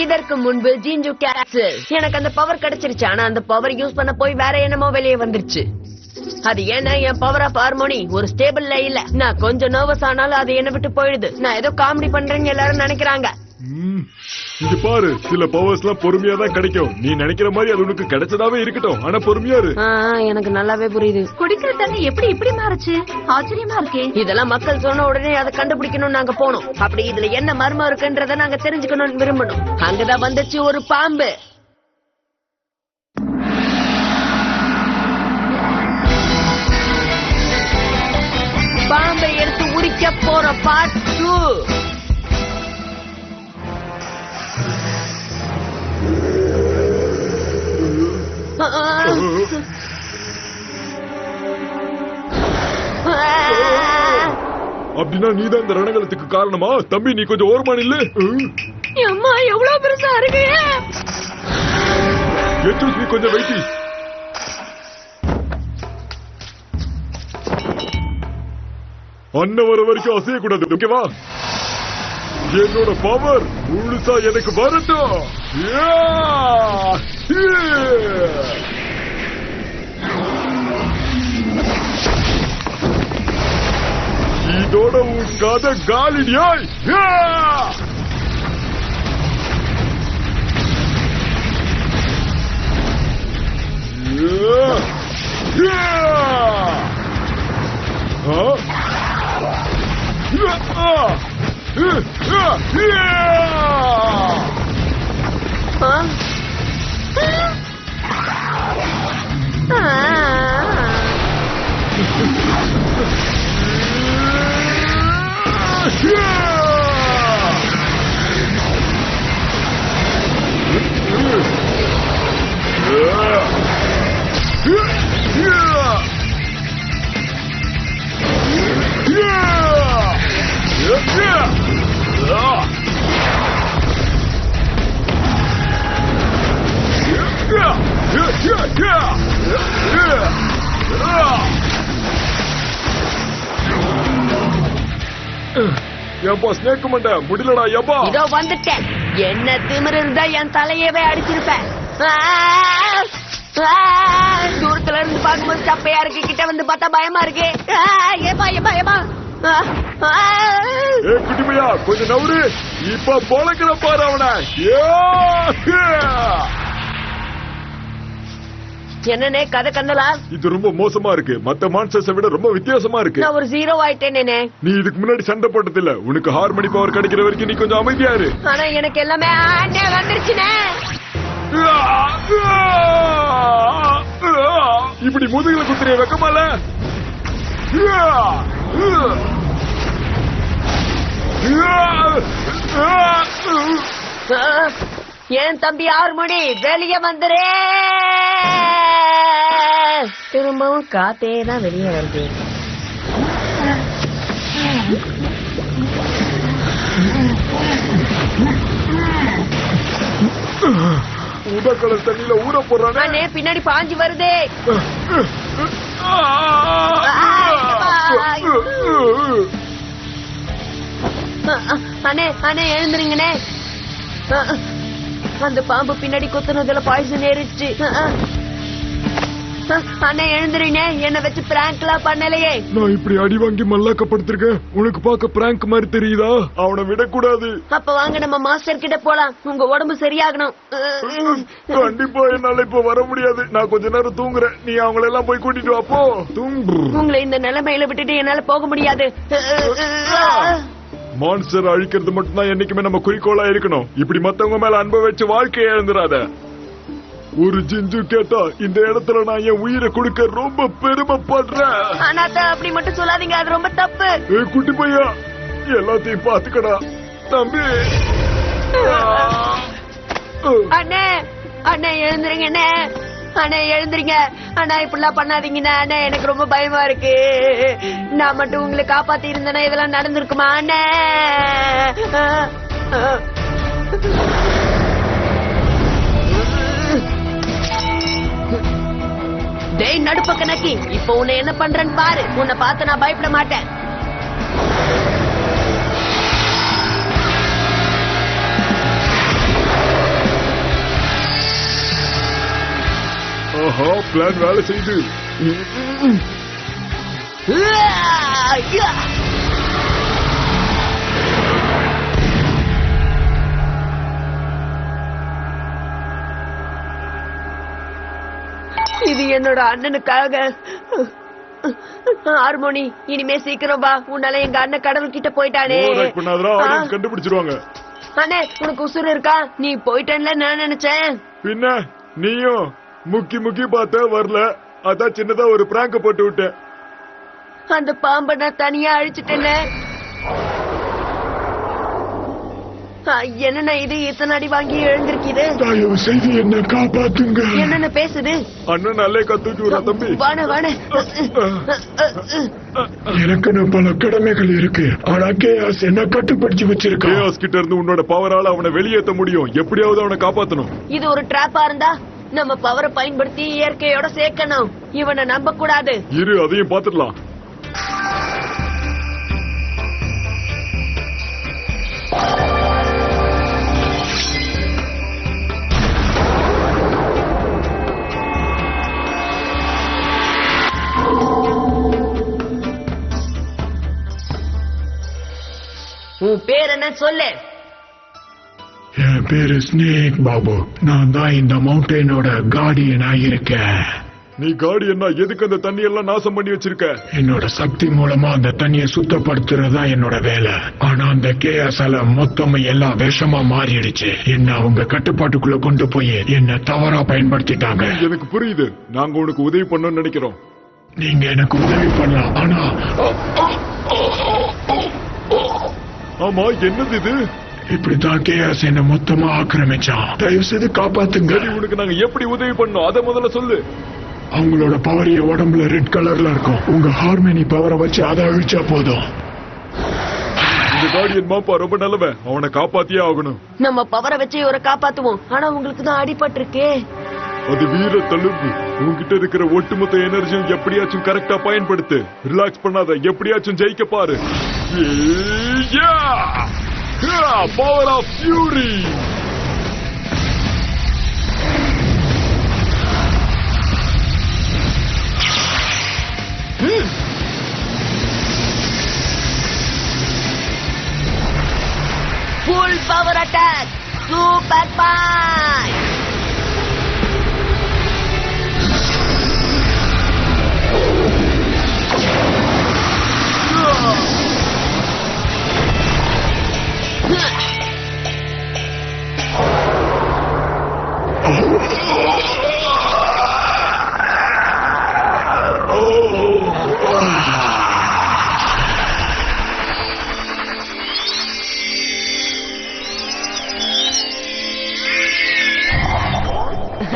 இதற்கு முன்பு ஜிஞ்சு கேப்சூல் எனக்கு அந்த பவர் கிடைச்சிருச்சு. ஆனா அந்த பவர் யூஸ் பண்ண போய் வேற என்னமோ வெளியே வந்துருச்சு. அது ஏன்னா என் பவர் ஆஃப் ஹார்மோனி ஒரு ஸ்டேபிள்ல இல்ல. நான் கொஞ்சம் நர்வஸ் ஆனாலும் அது என்ன விட்டு போயிடுது. நான் ஏதோ காமெடி பண்றேன்னு எல்லாரும் நினைக்கிறாங்க. இது பாரு, சில பவர்ஸ் எல்லாம் பொறுமையா தான் கிடைக்கும். நீ நினைக்கிற மாதிரி அது உனக்கு கிடைச்சதாவே இருக்கட்டும், ஆனா பொறுமையா இரு. எனக்கு நல்லாவே புரியுது. குடிக்கிற தண்ணி எப்படி இப்படி மாறுச்சு? ஆச்சரியமா இருக்கே. இதெல்லாம் மக்கள் சொன்ன உடனே அதை கண்டுபிடிக்கணும். நாங்க போனோம். அப்படி இதுல என்ன மர்மம் இருக்குன்றத நாங்க தெரிஞ்சுக்கணும்னு விரும்பணும். அங்கதான் வந்துச்சு ஒரு பாம்பு. பாம்பை எடுத்து உரிக்க போற பார்ட் 2. அப்படின்னா நீதான் இந்த ரணகலத்துக்கு காரணமா? தம்பி நீ கொஞ்சம் ஓரமா நில்லு. அம்மா எவ்வளவு பெருசா இருக்கு. நீ கொஞ்சம் வெயிட்டி. அண்ணன் வர வரைக்கும் அசையக்கூடாது, ஓகேவா? என்னோட பவர் முழுசா எனக்கு வரட்டும். இதோட உன் கதை காலிடியாய். ஏப்பா ஸ்னேக் மண்ட முடியலடா. ஏப்பா இதோ வந்துட்டேன். என்ன திமிரு இருந்தா என் தலையவே அடிச்சிருப்பேன். தூரத்துல இருந்து பார்க்கும்போது சப்பையா இருக்கு, கிட்ட வந்து பார்த்தா பயமா இருக்கு. ஏப்பா ஏப்பா ஏப்பா. குட்டி பையா கொஞ்சம் நவுரு. இப்ப பொழைக்கிற பாரு அவன. என்னன்னே கதை கண்டலா? இது ரொம்ப மோசமா இருக்கு. மத்த மான்ஸ்டர்ஸை விட ரொம்ப வித்தியாசமா இருக்கு. நான் ஒரு 0 ஆயிட்டேனே. நீ இதுக்கு முன்னாடி சண்டை போட்டது இல்ல. உனக்கு ஹார்மோனி பவர் கிடைக்கிற வரைக்கும் நீ கொஞ்சம் அமைதியா இரு. ஆனா எனக்கு எல்லாமே வந்துருச்சுனே. இப்படி முதுகுல குத்துறிய வெக்கமால? என் தம்பி ஹார்மோனி வெளியே வந்துரு. திரும்பவும் காத்தே தான் வெளியே வருது. உதக்கலர் தண்ணியில ஊற போறானே. பின்னாடி பாஞ்சு வருதே. அண்ணே அண்ணே எழுந்துருங்கண்ணே. அந்த பாம்பு பின்னாடி குத்துனதுல பாய்சன் ஏறிச்சு. அண்ணே எழுந்துறீங்க. என்ன வச்சு பிராங்க்லாம் பண்ணலையே. நான் இப்படி அடி வாங்கி மல்லாக்கப்படுத்திருக்கேன். உனக்கு பார்க்க பிராங்க் மாதிரி தெரியுதா? அவனை விடக்கூடாது. அப்ப வாங்க நம்ம மாஸ்டர் கிட்ட போலாம். உங்க உடம்பு சரியாகணும். கண்டிப்பா என்னால இப்ப வர முடியாது. நான் கொஞ்ச நேரம் தூங்குறேன். நீ அவங்கள எல்லாம் போய் கூட்டிட்டு வா. போ தூங்கு. உங்களை இந்த நிலைமையில விட்டுட்டு என்னால போக முடியாது. மான்ஸ்டர் அழிக்கிறது மட்டும்தான் என்னைக்குமே நம்ம குறிக்கோளா இருக்கணும். இப்படி மத்தவங்க மேல அன்பை வச்சு வாழ்க்கையை எழுந்துராத. ஒரு ஜிஞ்சு கேட்டா இந்த இடத்துல நான் என் உயிரை கொடுக்க ரொம்ப பெருமைப்படுறேன். ஆனா அப்படி மட்டும் சொல்லாதீங்க, அது ரொம்ப தப்பு. குட்டி பையா எல்லாத்தையும் பாத்துக்கடா தம்பி. அண்ணே அண்ணே எழுந்துருங்க. அண்ணே அண்ணே எழுந்துருங்க. அண்ணா இப்படிலாம் பண்ணாதீங்கண்ணா. அண்ணே எனக்கு ரொம்ப பயமா இருக்கு. நான் மட்டும் உங்களை காப்பாத்தி இருந்தேன்னா இதெல்லாம் நடந்திருக்குமா? அண்ணே டேய் நடுப்பக்க நக்கி, இப்ப உன்னை என்ன பண்றேன்னு பாரு. உன்னை பார்த்து நான் பயப்பட மாட்டேன். பிளான் வேலை செய்து. இது என்னோட அண்ணனுக்காக. ஹார்மோனி, இனிமே சீக்கிரம் வா. உன்னால எங்க அண்ணன் கடவுள் கிட்ட போயிட்டானே. கண்டுபிடிச்சிருவாங்க. அண்ணே, உனக்கு உசுறு இருக்கா? நீ போயிட்டேன்ல நான் நினைச்சேன். பின்ன நீயும் முக்கி முக்கி பார்த்த வரல, அதான் சின்னதா ஒரு பிராங்க போட்டு விட்டேன். அந்த பாம்பை நான் தனியா அழிச்சிட்டேன்னு. என்னண்ணா இது இத்தனை அடி வாங்கி எழுந்திருக்குது? தயவு செய்து என்ன காப்பாத்துங்க. என்னென்ன பேசுது? அண்ணன் நல்லே கத்துக்கு விடுற தம்பி. வாண வாண. எனக்கு பல கடமைகள் இருக்கு. ஆனா கேஆஸ் என்ன கட்டுப்படுத்தி வச்சிருக்க. கேஆஸ் கிட்ட இருந்து உன்னோட பவரால அவனை வெளியேற்ற முடியும். எப்படியாவது அவனை காப்பாத்தணும். இது ஒரு டிராப்பா இருந்தா நம்ம பவரை பயன்படுத்தி இயற்கையோட சேர்க்கணும். இவனை நம்ப கூடாது. இரு, அதையும் பாத்துடலாம். உன் பேர் என்ன சொல்லு? என் பேரு ஸ்னேக் பாபு. நான் தான் இந்த மவுண்டனோட கார்டியனா இருக்கேன். நீ கார்டியன்னா எதுக்கு அந்த தண்ணி எல்லாம் நாசம் பண்ணி வச்சிருக்க? என்னோட சக்தி மூலமா அந்த தண்ணியை சுத்தப்படுத்துறதா என்னோட வேலை. ஆனா அந்த கேஎஸ்ஆல மொத்தமா எல்லாம் விஷமா மாறிடுச்சு. என்ன அவங்க கட்டுப்பாட்டுக்குள்ள கொண்டு போய் என்ன தவறா பயன்படுத்திட்டாங்க. எனக்கு புரியுது. நாங்க உனக்கு உதவி பண்ணணும்னு நினைக்கிறோம். நீங்க எனக்கு உதவி பண்ணலாம். ஆனா ஆமா, என்னது இது? இப்படிதான் கேஎஸ் என்ன மொத்தமா ஆக்கிரமிச்சான். தயவு செய்து காப்பாத்துங்க. உனக்கு நாங்க எப்படி உதவி பண்ணோம் அதை முதல்ல சொல்லு. அவங்களோட பவர் உடம்புல ரெட் கலர்ல இருக்கும். உங்க ஹார்மோனி பவரை வச்சு அதை அழிச்சா போதும். இந்த கார்டியன் மாப்பா ரொம்ப நல்லவன். அவனை காப்பாத்தியே ஆகணும். நம்ம பவரை வச்சு இவரை காப்பாத்துவோம். ஆனா உங்களுக்கு தான் அடிபட்டிருக்கே. அது வீர தழும்பு. உங்ககிட்ட இருக்கிற ஒட்டுமொத்த எனர்ஜியும் எப்படியாச்சும் கரெக்டா பயன்படுத்து. ரிலாக்ஸ் பண்ணாத. எப்படியாச்சும் ஜெயிக்க பாரு. Power of Fury! Full power attack! Super Punch!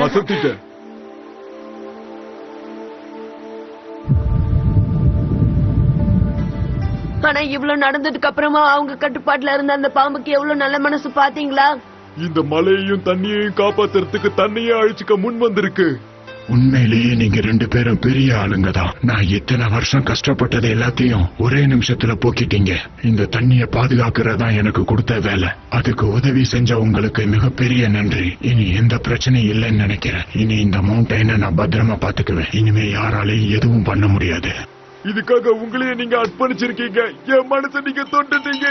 அசத்திட்டேன். ஆனா இவ்வளவு நடந்ததுக்கு அப்புறமா அவங்க கட்டுப்பாட்டுல இருந்த அந்த பாம்புக்கு எவ்வளவு நல்ல மனசு பாத்தீங்களா? இந்த மலையையும் தண்ணியையும் காப்பாத்துறதுக்கு தண்ணியே அழிச்சுக்க முன் வந்திருக்கு. உண்மையிலேயே நீங்க ரெண்டு பேரும் பெரிய ஆளுங்க தான். நான் இத்தனை வருஷம் கஷ்டப்பட்டது எல்லாத்தையும் ஒரே நிமிஷத்துல போக்கிட்டீங்க. இந்த தண்ணிய பாதுகாக்கிறதா எனக்கு கொடுத்த வேலை. அதுக்கு உதவி செஞ்ச உங்களுக்கு மிகப்பெரிய நன்றி. இனி எந்த பிரச்சனையும் இல்லைன்னு நினைக்கிறேன். இனி இந்த மவுண்டனை நான் பத்திரமா பாத்துக்குவேன். இனிமே யாராலையும் எதுவும் பண்ண முடியாது. இதுக்காக உங்களையே நீங்க அர்ப்பணிச்சிருக்கீங்க. என் மனசை நீங்க தொட்டுட்டீங்க.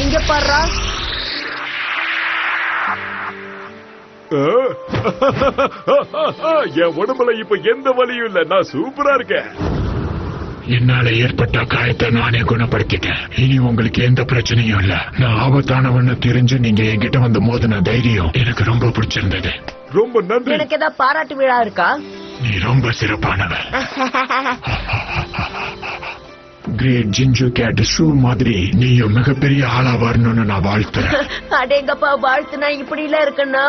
இங்க பாரு. என் உடம்புல இப்ப எந்த வலியும் இல்ல. நான் சூப்பரா இருக்கேன். என்னால ஏற்பட்ட காயத்தை நானே குணப்படுத்திட்டேன். இனி உங்களுக்கு எந்த பிரச்சனையும் இல்ல. நான் ஆபத்தானவன்னு தெரிஞ்சு நீங்க என்கிட்ட வந்து மோதின தைரியம் எனக்கு ரொம்ப பிடிச்சிருந்தது. ரொம்ப நன்றி. எனக்கு ஏதாவது பாராட்டு விழா இருக்கா? நீ ரொம்ப சிறப்பானவன். கிரேட் ஜிஞ்சு கேட் ஷூ மாதிரி நீயும் மிகப்பெரிய ஆளா வரணும்னு நான் வாழ்த்துறேன். அடேங்கப்பா, வாழ்த்துனா இப்படி எல்லாம் இருக்குன்னா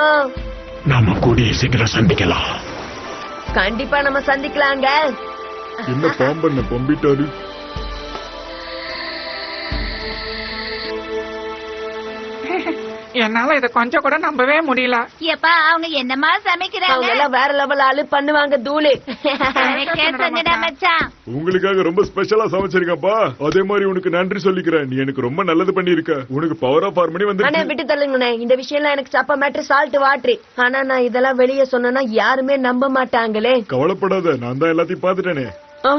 நாம கூடிய சீக்கிரம் சந்திக்கலாம். கண்டிப்பா நம்ம சந்திக்கலாங்க. என்ன பாம்பண்ண பொம்பிட்டாரு. என்னால இத கொஞ்சம் கூட நம்பவே முடியல. எப்பா அவங்க என்னமா சமைக்கிறாங்க? அவங்க எல்லாம் வேற லெவல் ஆளு பண்ணுவாங்க. தூளு மச்சான் உங்களுக்காக ரொம்ப ஸ்பெஷலா சமைச்சிருக்கப்பா. அதே மாதிரி உனக்கு நன்றி சொல்லிக்கிறேன். நீ எனக்கு ரொம்ப நல்லது பண்ணிருக்க. உனக்கு பவர் ஆஃப் ஹார்மனி அண்ணே வந்து. விட்டு தள்ளுங்கண்ணே, இந்த விஷயம்லாம் எனக்கு சப்ப மேட்டர் சால்ட் வாட்டர். ஆனா நான் இதெல்லாம் வெளியே சொன்னா யாருமே நம்ப மாட்டாங்களே. கவலைப்படாத, நான் தான் எல்லாத்தையும் பாத்துட்டேனே. ஆ.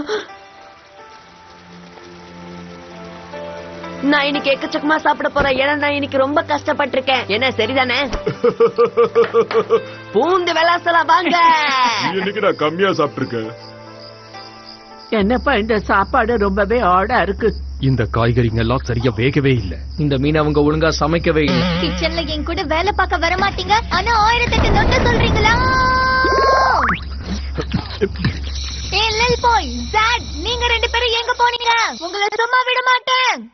நான் இன்னைக்கு எக்கச்சக்கமா சாப்பிட போறேன். ஏன்னா நான் இன்னைக்கு ரொம்ப கஷ்டப்பட்டிருக்கேன். என்ன சரிதானே? பூந்து விளாசலாம் வாங்க. நீ இன்னைக்கு நான் கம்மியா சாப்பிட்டிருக்கேன். என்னப்பா இந்த சாப்பாடு ரொம்பவே ஆடா இருக்கு. இந்த காய்கறிங்க எல்லாம் சரியா வேகவே இல்ல. இந்த மீன் அவங்க ஒழுங்கா சமைக்கவே இல்ல. கிச்சன்ல என் கூட வேலை பார்க்க வர மாட்டீங்க, ஆனா 1008 நொட்ட சொல்றீங்களா? லில் பாய், டாட், நீங்க 2 பேரும் எங்க போனீங்க? உங்களை சும்மா விட மாட்டேன்.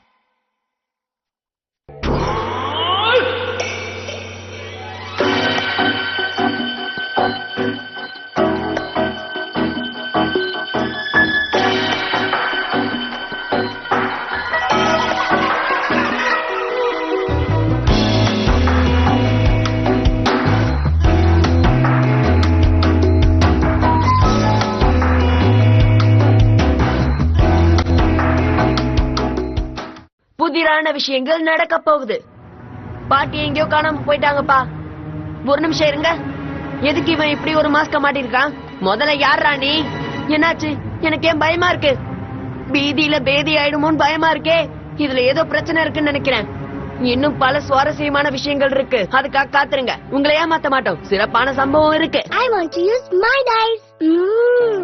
புதிரான விஷயங்கள் நடக்க போகுது. பாட்டி எங்கேயோ காணாம போயிட்டாங்கப்பா. ஒரு நிமிஷம் இருங்க. எதுக்கு இவன் இப்படி ஒரு மாஸ்க மாட்டிருக்கான்? முதல்ல யார் ராணி? என்னாச்சு? எனக்கு ஏன் பயமா இருக்கு? பீதியில பேதி ஆயிடுமோன்னு பயமா இருக்கே. இதுல ஏதோ பிரச்சனை இருக்குன்னு நினைக்கிறேன். இன்னும் பல சுவாரஸ்யமான விஷயங்கள் இருக்கு. அதுக்காக காத்துருங்க. உங்களை ஏமாத்த மாட்டோம். சிறப்பான சம்பவம் இருக்கு. I want to use my dice. 1,